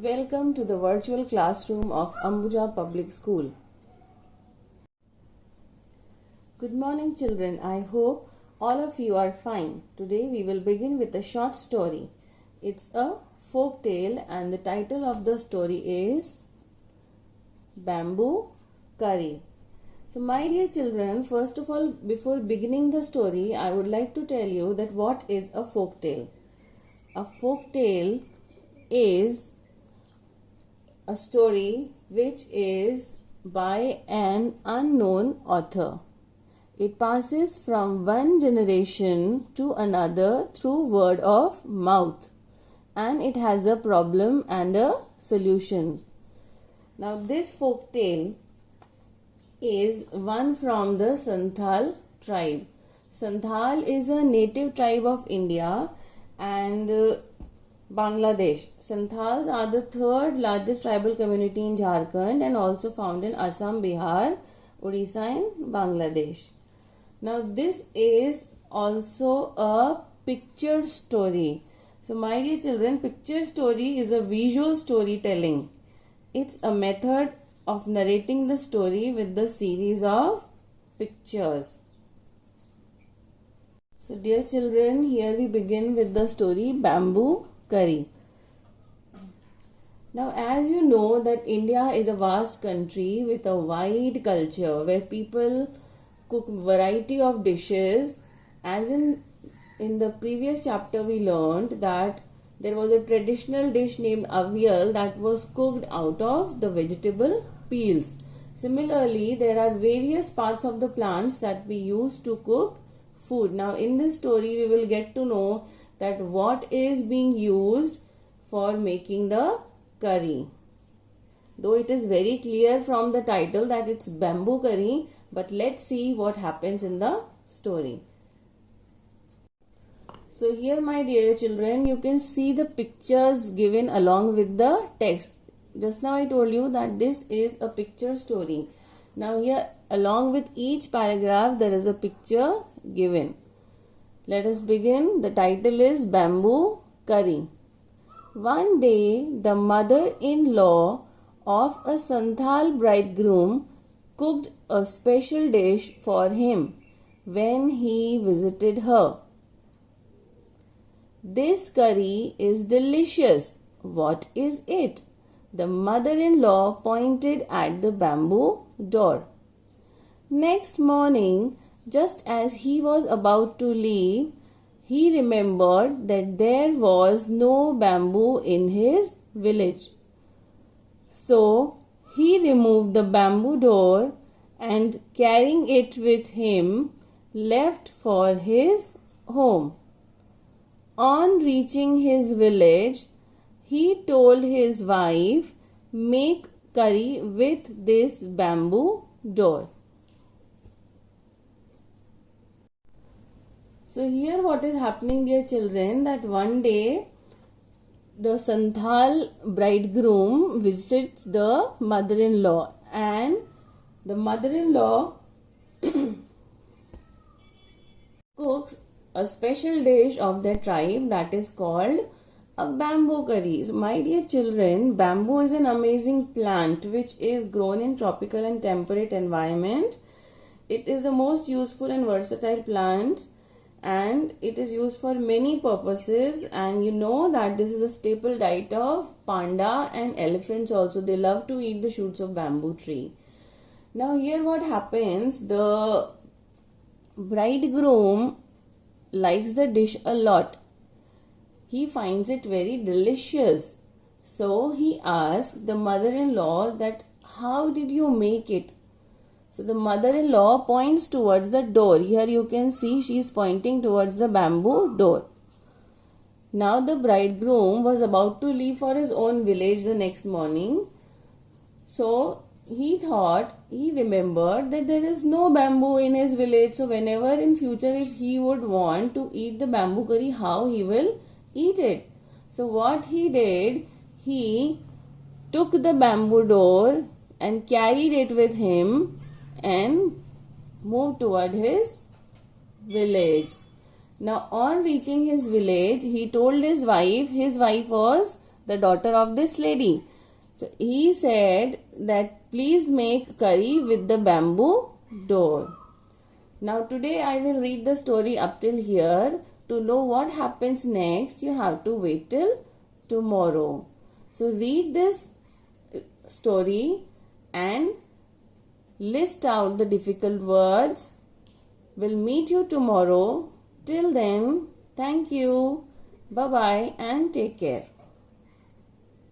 Welcome to the virtual classroom of Ambuja Public School. Good morning, children. I hope all of you are fine. Today we will begin with a short story. It's a folk tale and the title of the story is Bamboo Curry. So my dear children, first of all, before beginning the story, I would like to tell you that what is a folk tale. A folk tale is a story which is by an unknown author. It passes from one generation to another through word of mouth, and it has a problem and a solution. Now this folk tale is one from the Santhal tribe. Santhal is a native tribe of India and Bangladesh. Santhals are the third largest tribal community in Jharkhand and also found in Assam, Bihar, Odisha and Bangladesh. Now this is also a picture story. So my dear children, picture story is a visual storytelling. It's a method of narrating the story with the series of pictures. So dear children, here we begin with the story Bamboo Curry. Now, as you know that India is a vast country with a wide culture where people cook variety of dishes. As in the previous chapter we learned that there was a traditional dish named avial that was cooked out of the vegetable peels. Similarly, there are various parts of the plants that we use to cook food. Now in this story we will get to know that what is being used for making the curry. Though it is very clear from the title that it's bamboo curry, but let's see what happens in the story. So here my dear children, you can see the pictures given along with the text. Just now I told you that this is a picture story. Now here along with each paragraph there is a picture given. Let us begin. The title is Bamboo Curry. One day, the mother-in-law of a Santhal bridegroom cooked a special dish for him when he visited her. This curry is delicious. What is it? The mother-in-law pointed at the bamboo door. Next morning, just as he was about to leave, he remembered that there was no bamboo in his village. So, he removed the bamboo door and carrying it with him, left for his home. On reaching his village, he told his wife, "Make curry with this bamboo door." So here what is happening, dear children, that one day the Santhal bridegroom visits the mother-in-law and the mother-in-law cooks a special dish of their tribe that is called a bamboo curry. So my dear children, bamboo is an amazing plant which is grown in tropical and temperate environment. It is the most useful and versatile plant and it is used for many purposes, and you know that this is a staple diet of panda and elephants also. They love to eat the shoots of bamboo tree. Now here what happens, the bridegroom likes the dish a lot. He finds it very delicious. So he asks the mother-in-law that how did you make it? So the mother-in-law points towards the door. Here you can see she is pointing towards the bamboo door. Now the bridegroom was about to leave for his own village the next morning. So he remembered that there is no bamboo in his village. So whenever in future if he would want to eat the bamboo curry, how he will eat it? So what he did, he took the bamboo door and carried it with him and moved toward his village. Now on reaching his village, he told his wife was the daughter of this lady. So he said that please make curry with the bamboo door. Now today I will read the story up till here. To know what happens next, you have to wait till tomorrow. So read this story and list out the difficult words. We'll meet you tomorrow. Till then, thank you. Bye bye and take care.